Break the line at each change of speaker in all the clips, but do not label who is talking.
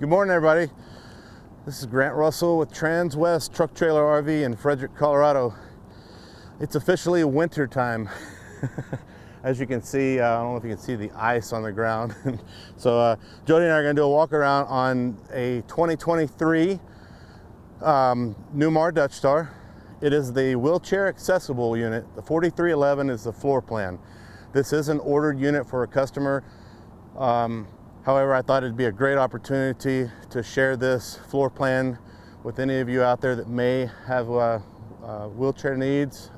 Good morning, everybody. This is Grant Russell with Transwest Truck Trailer RV in Frederick, Colorado. It's officially winter time. As you can see, I don't know if you can see the ice on the ground. So Jody and I are going to do a walk around on a 2023 Newmar Dutch Star. It is the wheelchair accessible unit. The 4311 is the floor plan. This is an ordered unit for a customer. However, I thought it'd be a great opportunity to share this floor plan with any of you out there that may have wheelchair needs.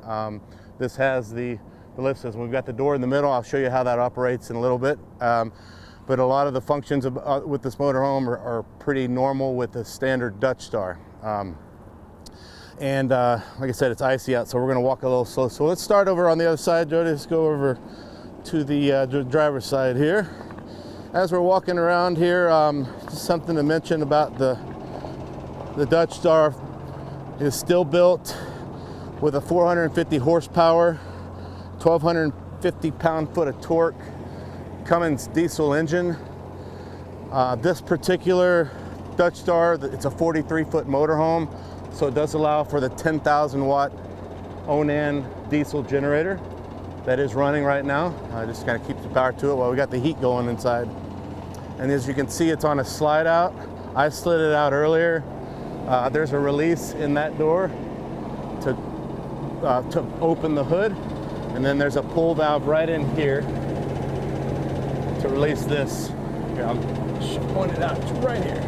This has the lift system. We've got the door in the middle. I'll show you how that operates in a little bit. But a lot of the functions with this motorhome are pretty normal with the standard Dutch Star. Like I said, it's icy out, so we're going to walk a little slow. So let's start over on the other side, Jody. Let's go over to the driver's side here. As we're walking around here, just something to mention about the Dutch Star is still built with a 450 horsepower, 1,250 pound-foot of torque, Cummins diesel engine. This particular Dutch Star, it's a 43-foot motorhome, so it does allow for the 10,000 watt Onan diesel generator that is running right now. Just kind of keeps the power to it while we got the heat going inside. And as you can see, it's on a slide out. I slid it out earlier. There's a release in that door to open the hood. And then there's a pull valve right in here to release this. Here, I'll point it out right here.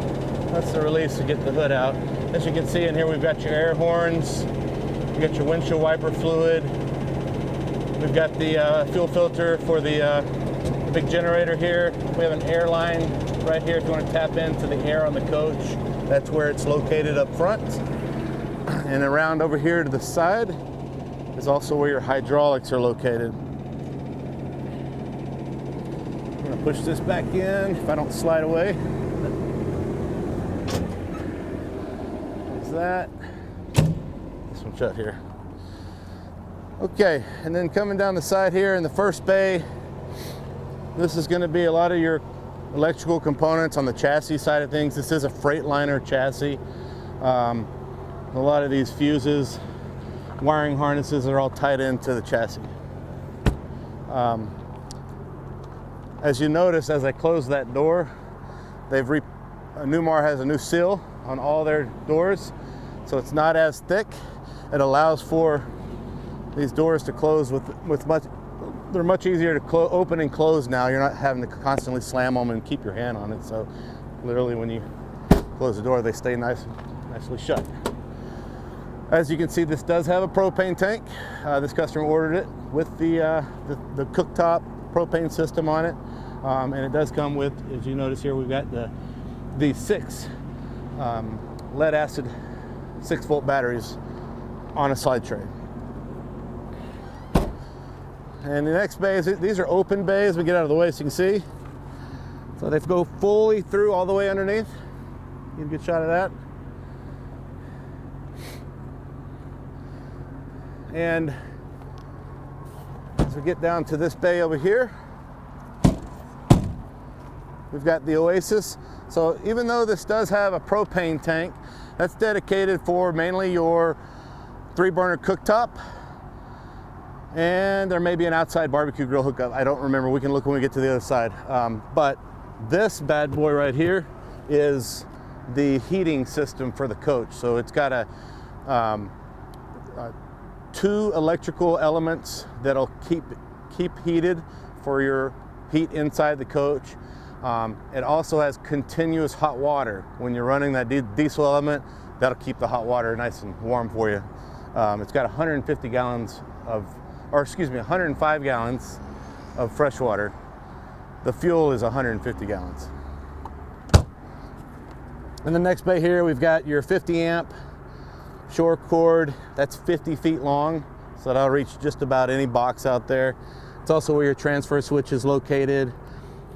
That's the release to get the hood out. As you can see in here, we've got your air horns. You've got your windshield wiper fluid. We've got the fuel filter for the big generator here. We have an air line right here if you want to tap into the air on the coach. That's where it's located up front. And around over here to the side is also where your hydraulics are located. I'm going to push this back in if I don't slide away. There's that. This one's shut here. Okay, and then coming down the side here in the first bay, this is going to be a lot of your electrical components on the chassis side of things. This is a Freightliner chassis. A lot of these fuses, wiring harnesses are all tied into the chassis. As you notice, as I close that door, Newmar has a new seal on all their doors, so it's not as thick. It allows for these doors to close they're much easier to open and close now. You're not having to constantly slam them and keep your hand on it. So literally when you close the door, they stay nicely shut. As you can see, this does have a propane tank. This customer ordered it with the cooktop propane system on it. And it does come with, as you notice here, we've got the 6 lead acid 6-volt batteries on a slide tray. And the next bays, these are open bays. We get out of the way so you can see. So they go fully through all the way underneath. Get a good shot of that. And as we get down to this bay over here, we've got the Oasis. So even though this does have a propane tank, that's dedicated for mainly your 3-burner cooktop. And there may be an outside barbecue grill hookup. I don't remember. We can look when we get to the other side. But this bad boy right here is the heating system for the coach. So it's got 2 electrical elements that'll keep heated for your heat inside the coach. It also has continuous hot water. When you're running that diesel element, that'll keep the hot water nice and warm for you. It's got 105 gallons of fresh water. The fuel is 150 gallons. In the next bay here, we've got your 50 amp shore cord. That's 50 feet long, so that'll reach just about any box out there. It's also where your transfer switch is located.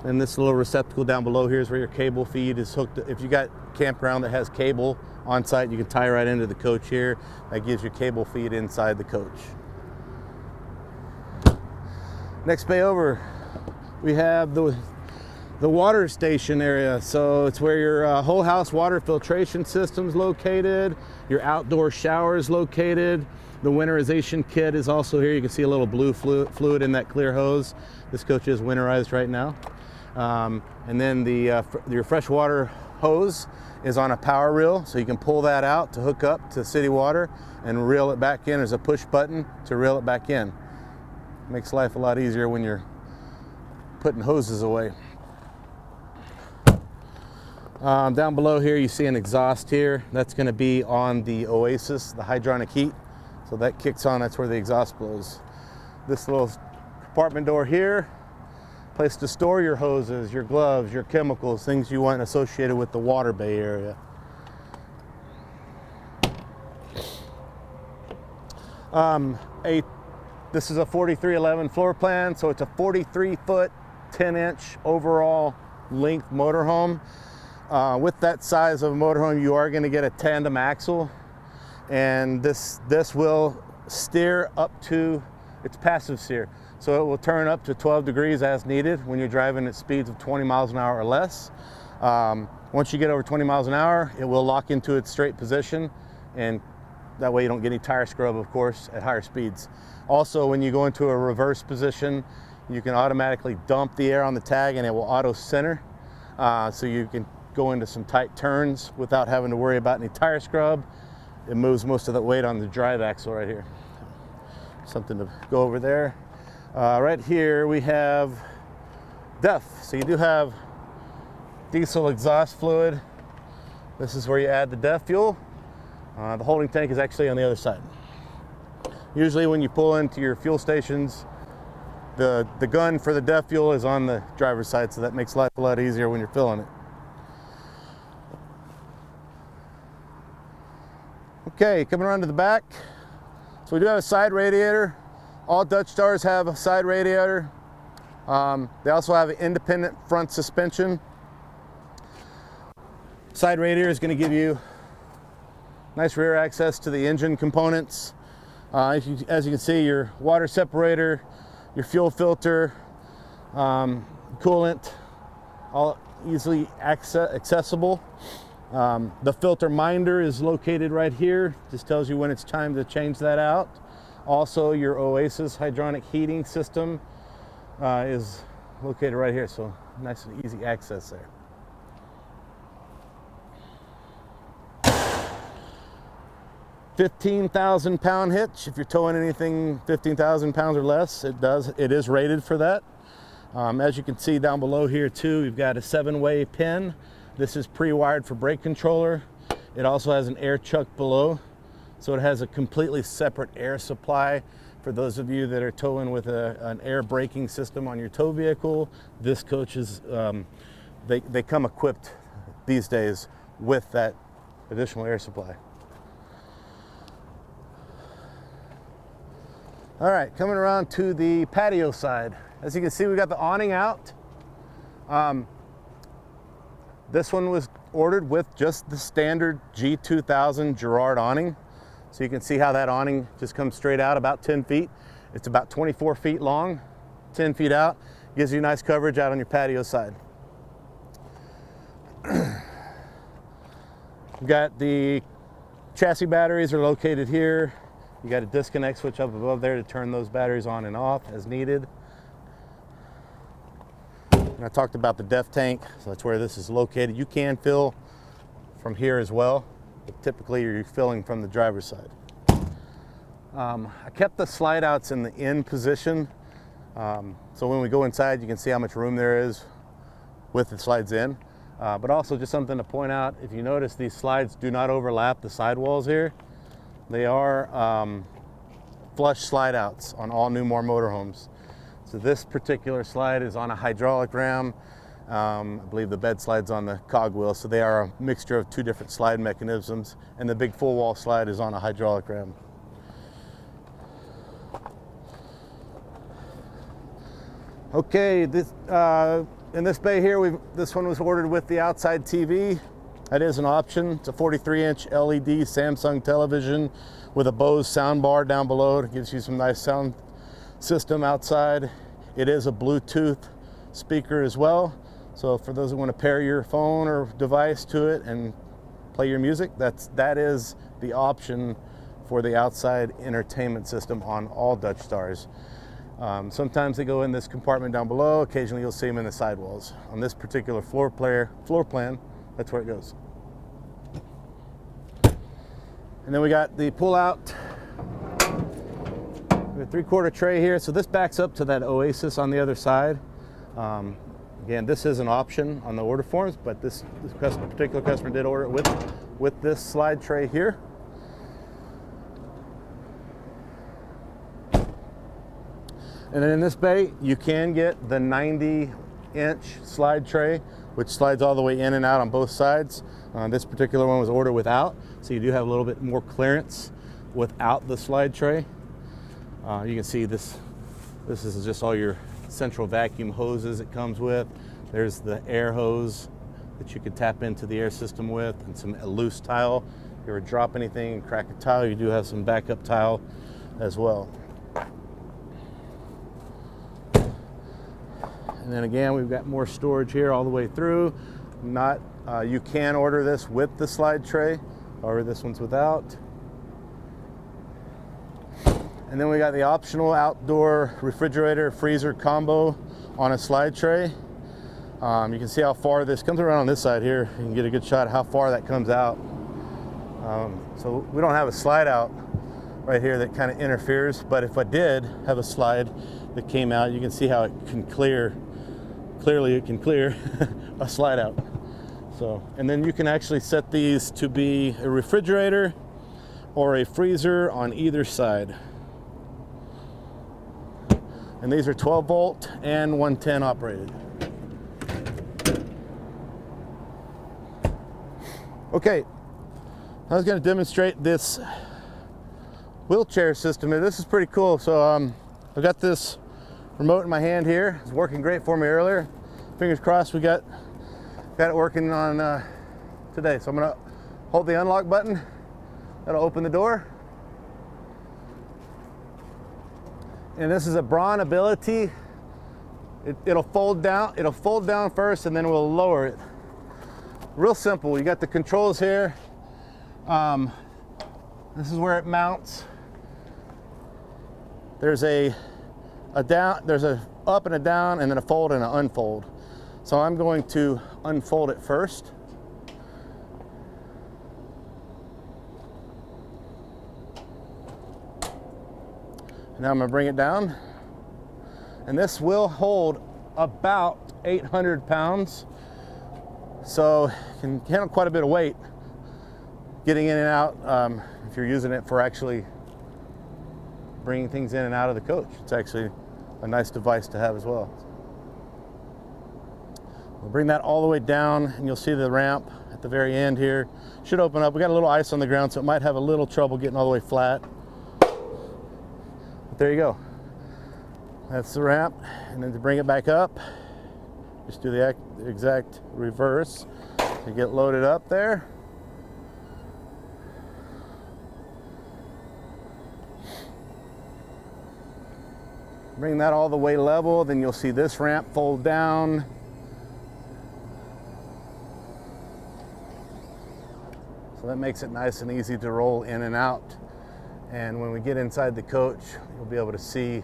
And this little receptacle down below here is where your cable feed is hooked. If you got campground that has cable on site, you can tie right into the coach here. That gives you cable feed inside the coach. Next bay over, we have the the water station area. So it's where your whole house water filtration system is located, your outdoor shower is located. The winterization kit is also here. You can see a little blue fluid in that clear hose. This coach is winterized right now. And then your freshwater hose is on a power reel, so you can pull that out to hook up to city water and reel it back in. There's a push button to reel it back in. Makes life a lot easier when you're putting hoses away. Down below here you see an exhaust here. That's going to be on the Oasis, the hydronic heat. So that kicks on, that's where the exhaust blows. This little compartment door here, place to store your hoses, your gloves, your chemicals, things you want associated with the water bay area. This is a 4311 floor plan, so it's a 43-foot, 10-inch overall length motorhome. With that size of a motorhome, you are going to get a tandem axle, and this will steer up to, it's passive steer, so it will turn up to 12 degrees as needed when you're driving at speeds of 20 miles an hour or less. Once you get over 20 miles an hour, it will lock into its straight position, and that way you don't get any tire scrub, of course, at higher speeds. Also, when you go into a reverse position, you can automatically dump the air on the tag and it will auto center, so you can go into some tight turns without having to worry about any tire scrub. It moves most of that weight on the drive axle right here. Something to go over there. Right here we have DEF. So you do have diesel exhaust fluid. This is where you add the DEF fuel. The holding tank is actually on the other side. Usually when you pull into your fuel stations, the gun for the DEF fuel is on the driver's side, so that makes life a lot easier when you're filling it. Okay, coming around to the back. So we do have a side radiator. All Dutch Stars have a side radiator. They also have an independent front suspension. Side radiator is going to give you nice rear access to the engine components. As you can see, your water separator, your fuel filter, coolant, all easily accessible. The filter minder is located right here. Just tells you when it's time to change that out. Also, your Oasis hydronic heating system is located right here, so nice and easy access there. £15,000 hitch. If you're towing anything 15,000 pounds or less, it is rated for that. As you can see down below here too, we've got a 7-way pin. This is pre-wired for brake controller. It also has an air chuck below, so it has a completely separate air supply. For those of you that are towing with an air braking system on your tow vehicle, this coach is, they come equipped these days with that additional air supply. All right, coming around to the patio side. As you can see, we got the awning out. This one was ordered with just the standard G2000 Girard awning. So you can see how that awning just comes straight out about 10 feet. It's about 24 feet long, 10 feet out. Gives you nice coverage out on your patio side. We've got the chassis batteries are located here. You got a disconnect switch up above there to turn those batteries on and off as needed. And I talked about the DEF tank, so that's where this is located. You can fill from here as well, but typically you're filling from the driver's side. I kept the slide outs in the in position, so when we go inside you can see how much room there is with the slides in. But also just something to point out, if you notice these slides do not overlap the sidewalls here. They are flush slide outs on all Newmar motorhomes. So this particular slide is on a hydraulic ram. I believe the bed slide's on the cogwheel, so they are a mixture of two different slide mechanisms, and the big full wall slide is on a hydraulic ram. Okay, in this bay here, this one was ordered with the outside TV. That is an option. It's a 43-inch LED Samsung television with a Bose sound bar down below. It gives you some nice sound system outside. It is a Bluetooth speaker as well, So for those who want to pair your phone or device to it and play your music, that is the option for the outside entertainment system on all Dutch Stars. Sometimes they go in this compartment down below. Occasionally you'll see them in the sidewalls. On this particular floor plan, that's where it goes. And then we got the pull-out. We have a 3/4 tray here. So this backs up to that Oasis on the other side. Again, this is an option on the order forms, but this particular customer did order it with this slide tray here. And then in this bay, you can get the 90-inch slide tray, which slides all the way in and out on both sides. This particular one was ordered without, so you do have a little bit more clearance without the slide tray. You can see this is just all your central vacuum hoses it comes with. There's the air hose that you could tap into the air system with, and some loose tile. If you ever drop anything and crack a tile, you do have some backup tile as well. And then again, we've got more storage here all the way through. You can order this with the slide tray, or this one's without. And then we got the optional outdoor refrigerator freezer combo on a slide tray. You can see how far this comes around on this side here. You can get a good shot of how far that comes out. So we don't have a slide out right here that kind of interferes, but if I did have a slide that came out, you can see how it can clearly it can clear a slide out. So, and then you can actually set these to be a refrigerator or a freezer on either side. And these are 12 volt and 110 operated. Okay, I was going to demonstrate this wheelchair system. This is pretty cool. So I've got this remote in my hand here. It's working great for me earlier. Fingers crossed we got it working on today. So I'm going to hold the unlock button. That'll open the door. And this is a Braun Ability. It'll fold down. It'll fold down first, and then we'll lower it. Real simple. You got the controls here. This is where it mounts. There's a down. There's a up and a down, and then a fold and an unfold. So I'm going to unfold it first. Now I'm going to bring it down, and this will hold about 800 pounds, so you can handle quite a bit of weight getting in and out if you're using it for actually bringing things in and out of the coach. It's actually a nice device to have as well. We'll bring that all the way down, and you'll see the ramp at the very end here. Should open up. We got a little ice on the ground, so it might have a little trouble getting all the way flat. There you go. That's the ramp. And then to bring it back up, just do the exact reverse to get loaded up there. Bring that all the way level, then you'll see this ramp fold down. So that makes it nice and easy to roll in and out. And when we get inside the coach, you'll be able to see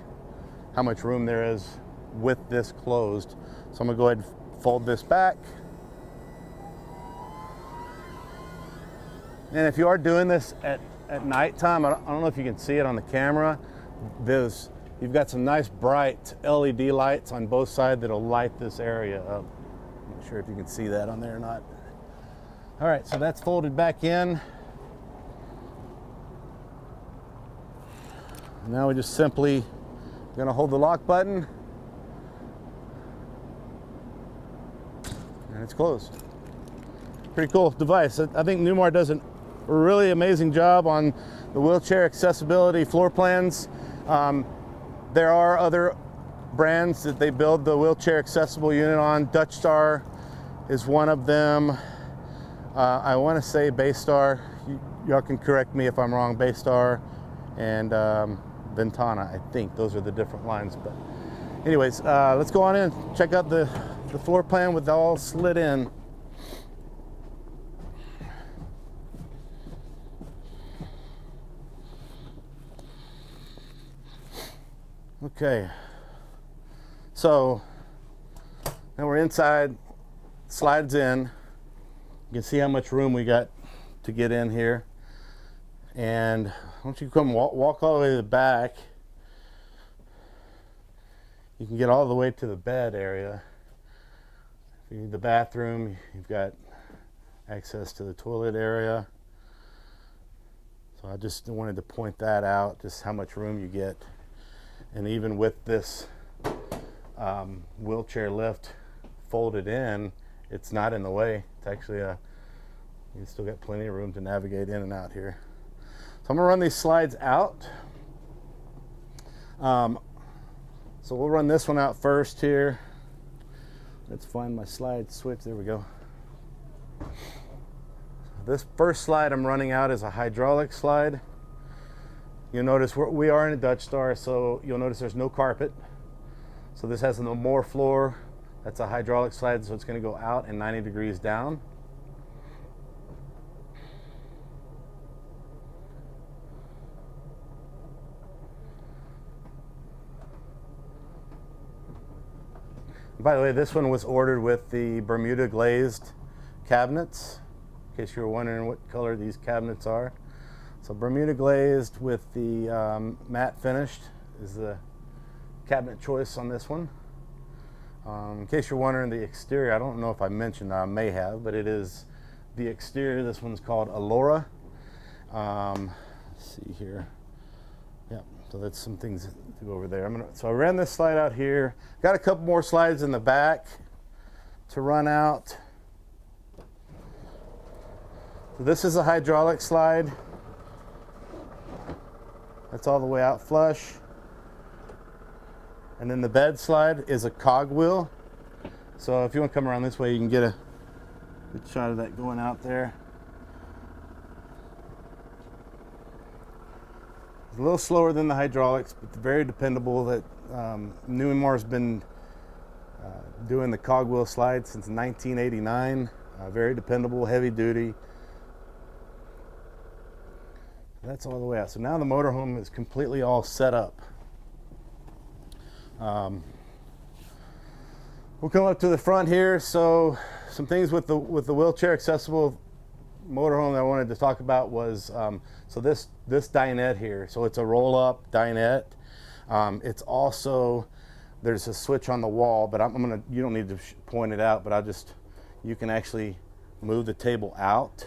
how much room there is with this closed. So I'm gonna go ahead and fold this back. And if you are doing this at nighttime, I don't know if you can see it on the camera, you've got some nice bright LED lights on both sides that'll light this area up. I'm not sure if you can see that on there or not. All right, so that's folded back in. Now we just simply gonna hold the lock button, and it's closed. Pretty cool device. I think Newmar does a really amazing job on the wheelchair accessibility floor plans. There are other brands that they build the wheelchair accessible unit on. Dutch Star is one of them. I want to say Baystar. Y'all can correct me if I'm wrong. Baystar and Ventana, I think those are the different lines. But anyways, let's go on in, check out the the floor plan with all slid in. Okay, so now we're inside, slides in. You can see how much room we got to get in here. And once you come walk all the way to the back, you can get all the way to the bed area. If you need the bathroom, you've got access to the toilet area. So I just wanted to point that out, just how much room you get. And even with this wheelchair lift folded in, it's not in the way. It's actually you still got plenty of room to navigate in and out here. So I'm gonna run these slides out. So we'll run this one out first here. Let's find my slide switch, there we go. This first slide I'm running out is a hydraulic slide. You'll notice we are in a Dutch Star, so you'll notice there's no carpet. So this has no more floor. That's a hydraulic slide, so it's going to go out and 90 degrees down. By the way, this one was ordered with the Bermuda glazed cabinets, in case you were wondering what color these cabinets are. So Bermuda glazed with the matte finished is the cabinet choice on this one. In case you're wondering the exterior, I don't know if I mentioned, I may have, but it is the exterior. This one's called Allura. Let's see here. Yeah, so that's some things to go over there. So I ran this slide out here. Got a couple more slides in the back to run out. So this is a hydraulic slide. That's all the way out flush. And then the bed slide is a cogwheel. So if you want to come around this way, you can get a good shot of that going out there. It's a little slower than the hydraulics, but very dependable. That Newmar's been doing the cogwheel slide since 1989. Very dependable, heavy duty. That's all the way out. So now the motorhome is completely all set up. We'll come up to the front here. So some things with the wheelchair accessible motorhome that I wanted to talk about was so this dinette here. So it's a roll-up dinette. It's also, there's a switch on the wall, but you don't need to point it out, but you can actually move the table out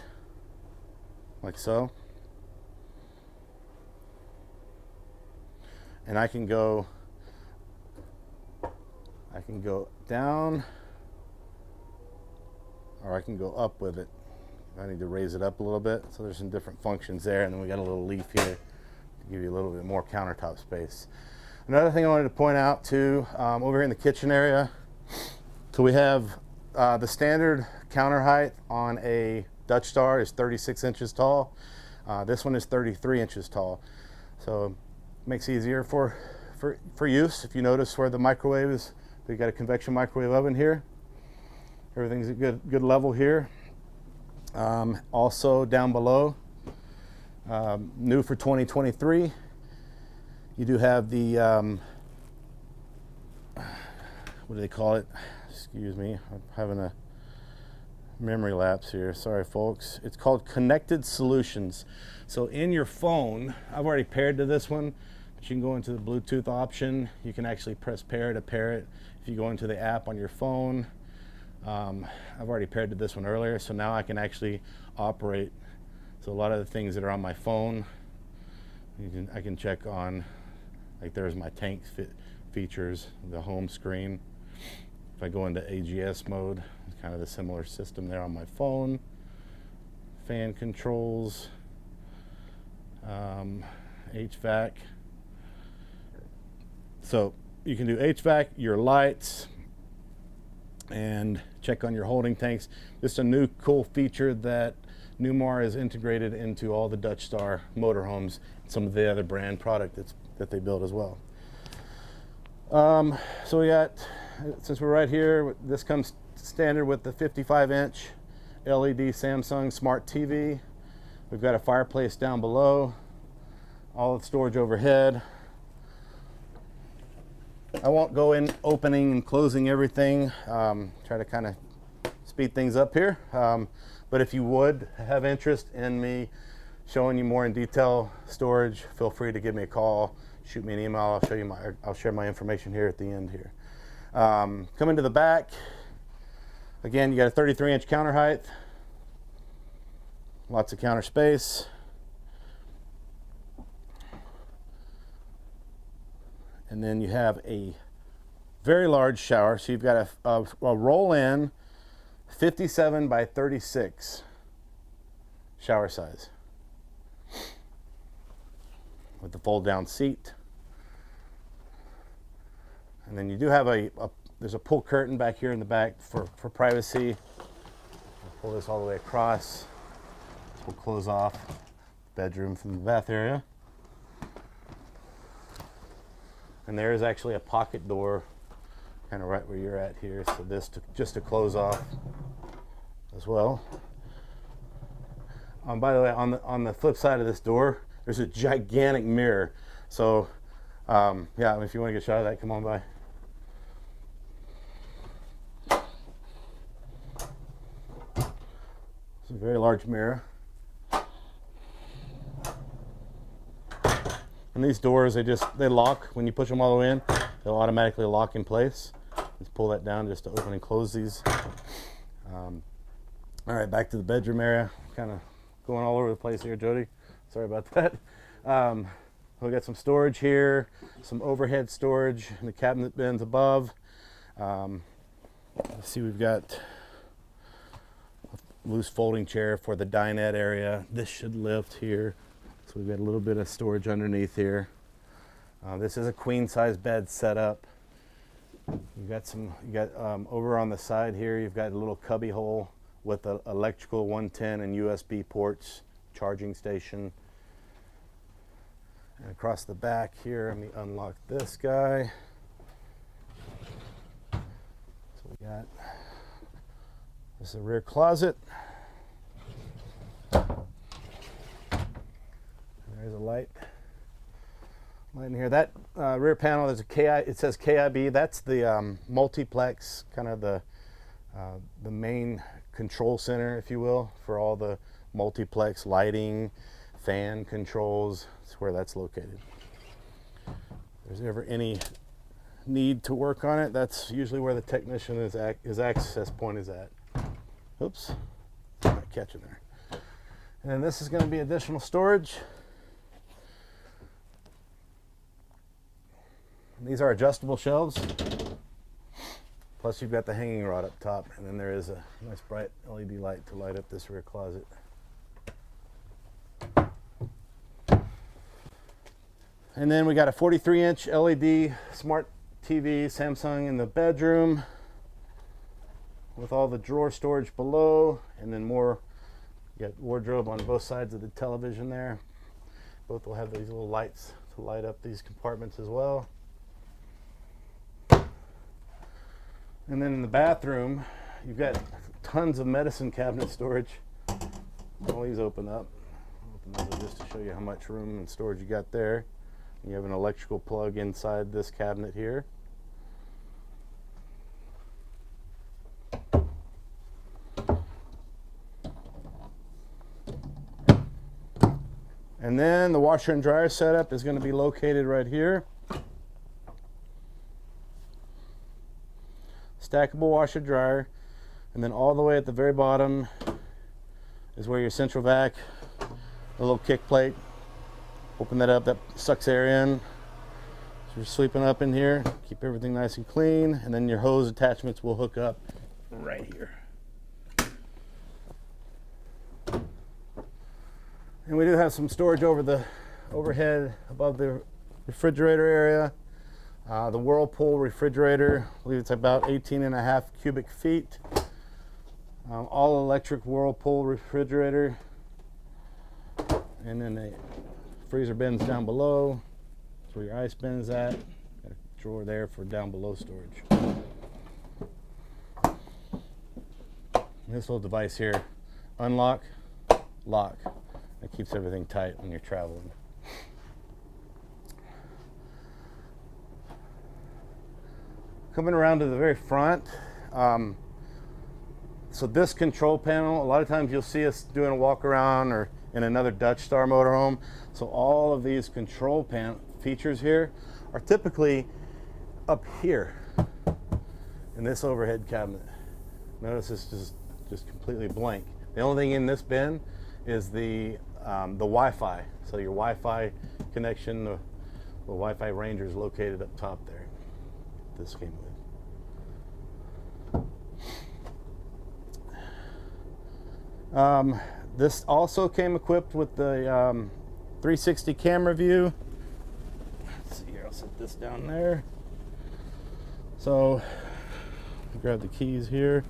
like so. And I can go down, or I can go up with it. I need to raise it up a little bit. So there's some different functions there, and then we got a little leaf here to give you a little bit more countertop space. Another thing I wanted to point out too, over here in the kitchen area, so we have the standard counter height on a Dutch Star is 36 inches tall. This one is 33 inches tall. So makes it easier for use. If you notice where the microwave is, we got a convection microwave oven here. Everything's at good level here. Also down below, new for 2023, you do have the what do they call it? Excuse me, I'm having a memory lapse here. Sorry, folks. It's called Connected Solutions. So in your phone, I've already paired to this one, but you can go into the Bluetooth option. You can actually press pair to pair it. If you go into the app on your phone, I've already paired to this one earlier, so now I can actually operate. So a lot of the things that are on my phone, I can check on, like there's my tank features, the home screen. If I go into AGS mode, it's kind of the similar system there on my phone. Fan controls, HVAC. So you can do HVAC, your lights, and check on your holding tanks. This is a new cool feature that Newmar has integrated into all the Dutch Star motorhomes, some of the other brand product that they build as well. So we got since we're right here, this comes standard with the 55-inch LED Samsung Smart TV. We've got a fireplace down below, all the storage overhead. I won't go in opening and closing everything, try to kind of speed things up here. But if you would have interest in me showing you more in detail storage, feel free to give me a call, shoot me an email. I'll share my information here at the end here. Coming to the back, again, you got a 33-inch counter height, lots of counter space. And then you have a very large shower. So you've got a roll-in 57 by 36 shower size with the fold-down seat. And then you do have there's a pull curtain back here in the back for privacy. I'll pull this all the way across. This will close off the bedroom from the bath area. And there is actually a pocket door kind of right where you're at here. So this just to close off as well. By the way, on the flip side of this door, there's a gigantic mirror. So yeah, if you want to get a shot of that, come on by. It's a very large mirror. And these doors, they lock when you push them all the way in. They'll automatically lock in place. Let's pull that down just to open and close these. All right, back to the bedroom area. Kind of going all over the place here, Jody. Sorry about that. We got some storage here, some overhead storage in the cabinet bins above. Let's see, we've got a loose folding chair for the dinette area. This should lift here. So we've got a little bit of storage underneath here. This is a queen size bed setup. Over on the side here, you've got a little cubby hole with an electrical 110 and USB ports, charging station. And across the back here, let me unlock this guy. So we got, this is a rear closet. There's a light in here. That rear panel, there's it says KIB. That's the multiplex, kind of the main control center, if you will, for all the multiplex lighting, fan controls. That's where that's located. If there's ever any need to work on it, that's usually where the technician his access point is at. Oops, not catching there. And then this is going to be additional storage. These are adjustable shelves. Plus you've got the hanging rod up top, and then there is a nice bright LED light to light up this rear closet. And then we got a 43-inch LED smart TV Samsung in the bedroom with all the drawer storage below, and then more. You got wardrobe on both sides of the television there. Both will have these little lights to light up these compartments as well. And then in the bathroom, you've got tons of medicine cabinet storage. All these open up. Open those up just to show you how much room and storage you got there. You have an electrical plug inside this cabinet here. And then the washer and dryer setup is going to be located right here. Stackable washer dryer, and then all the way at the very bottom is where your central vac, a little kick plate. Open that up, that sucks air in. So you're sweeping up in here, keep everything nice and clean, and then your hose attachments will hook up right here. And we do have some storage over the overhead above the refrigerator area. The Whirlpool refrigerator, I believe it's about 18.5 cubic feet. All electric Whirlpool refrigerator. And then the freezer bins down below. That's where your ice bin is at. Got a drawer there for down below storage. This little device here, unlock, lock. That keeps everything tight when you're traveling. Coming around to the very front, so this control panel, a lot of times you'll see us doing a walk around or in another Dutch Star motorhome. So all of these control features here are typically up here in this overhead cabinet. Notice it's just completely blank. The only thing in this bin is the Wi-Fi. So your Wi-Fi connection, the Wi-Fi Ranger is located up top there. This came with. This also came equipped with the 360 camera view. Let's see here, I'll set this down there. So, grab the keys here.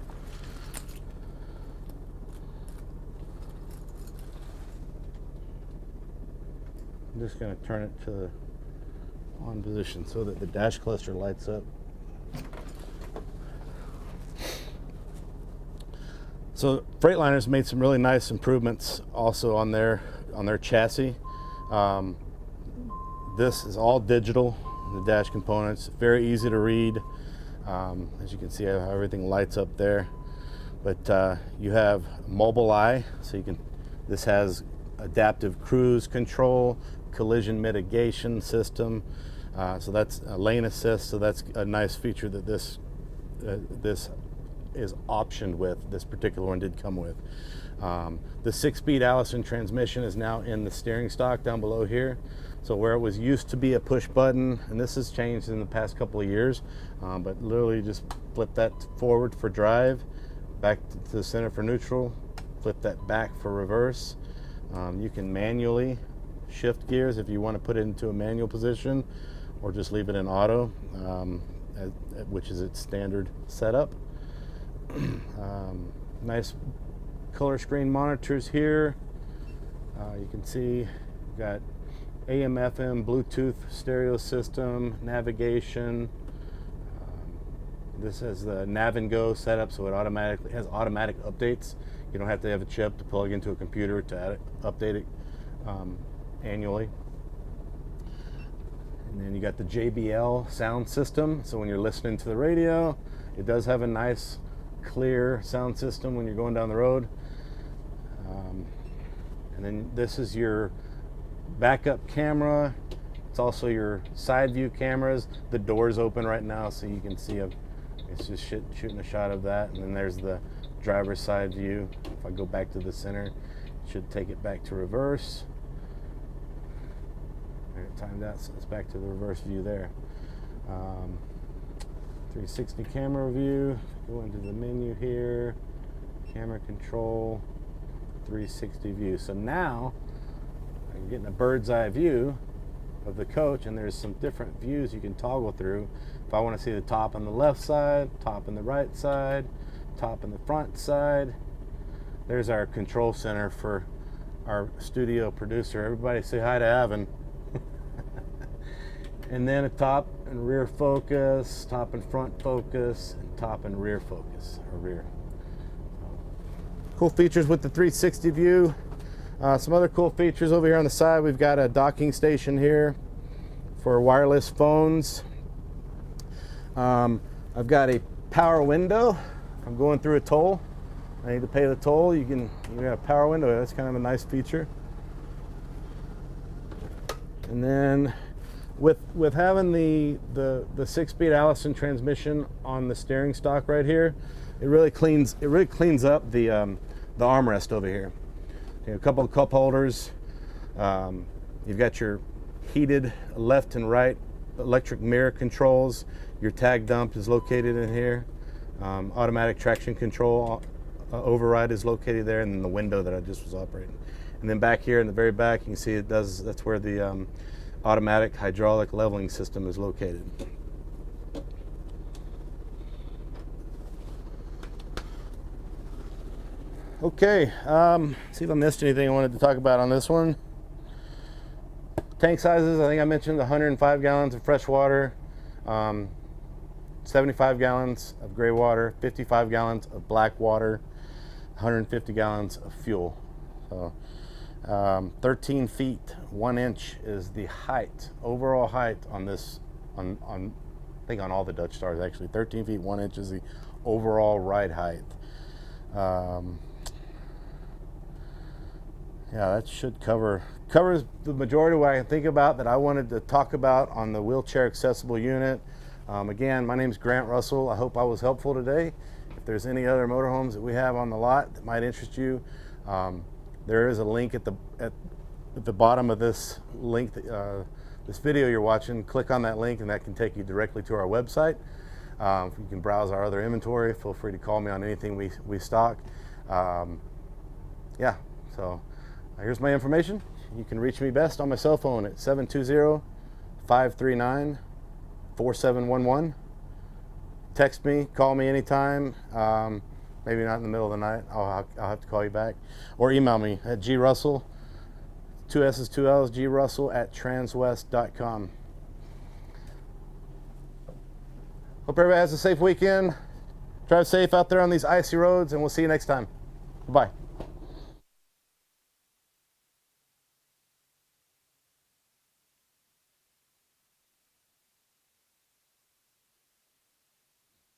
I'm just going to turn it to the on position so that the dash cluster lights up. So Freightliner's made some really nice improvements also on their chassis. This is all digital, the dash components, very easy to read. As you can see, how everything lights up there. But you have mobile eye, so you can. This has adaptive cruise control, collision mitigation system. So that's a lane assist. So that's a nice feature that this is optioned with. This particular one did come with. The 6-speed Allison transmission is now in the steering stock down below here. So where it was used to be a push button, and this has changed in the past couple of years, but literally just flip that forward for drive, back to the center for neutral, flip that back for reverse. You can manually shift gears if you want to put it into a manual position, or just leave it in auto, which is its standard setup. Nice color screen monitors here. You can see you've got AM, FM, Bluetooth stereo system, navigation. This has the Nav and Go setup, so it automatically has automatic updates. You don't have to have a chip to plug into a computer to update it annually. And then you got the JBL sound system, so when you're listening to the radio, it does have a nice clear sound system when you're going down the road. And then this is your backup camera. It's also your side view cameras. The door's open right now, so you can see it's just shooting a shot of that. And then there's the driver's side view. If I go back to the center, it should take it back to reverse. I timed out, so it's back to the reverse view there. 360 camera view. Go into the menu here, camera control, 360 view. So now I'm getting a bird's eye view of the coach, and there's some different views you can toggle through. If I want to see the top on the left side, top on the right side, top on the front side. There's our control center for our studio producer. Everybody say hi to Avon. And then a top and rear focus, top and front focus, and top and rear focus, or rear. Cool features with the 360 view. Some other cool features over here on the side. We've got a docking station here for wireless phones. I've got a power window. I'm going through a toll. I need to pay the toll. You got a power window. That's kind of a nice feature. And then with having the 6-speed Allison transmission on the steering stock right here, it really cleans up the armrest over here. A couple of cup holders. You've got your heated left and right electric mirror controls. Your tag dump is located in here. Automatic traction control override is located there, and then the window that I just was operating. And then back here in the very back, you can see that's where the automatic hydraulic leveling system is located. Okay, see if I missed anything I wanted to talk about on this one. Tank sizes, I think I mentioned 105 gallons of fresh water, 75 gallons of gray water, 55 gallons of black water. 150 gallons of fuel. So 13 feet 1 inch is the height, overall height on this, on I think on all the Dutch Stars actually. 13 feet 1 inch is the overall ride height. Yeah, that should covers the majority of what I can think about that I wanted to talk about on the wheelchair accessible unit. Again, my name is Grant Russell. I hope I was helpful today. If there's any other motorhomes that we have on the lot that might interest you, there is a link at the bottom of this link, this video you're watching. Click on that link and that can take you directly to our website. You can browse our other inventory. Feel free to call me on anything we stock. Yeah, so here's my information. You can reach me best on my cell phone at 720-539-4711. Text me, call me anytime. Maybe not in the middle of the night. I'll have to call you back. Or email me at grussell, 2 S's, 2 L's, grussell @transwest.com. Hope everybody has a safe weekend. Drive safe out there on these icy roads, and we'll see you next time. Bye.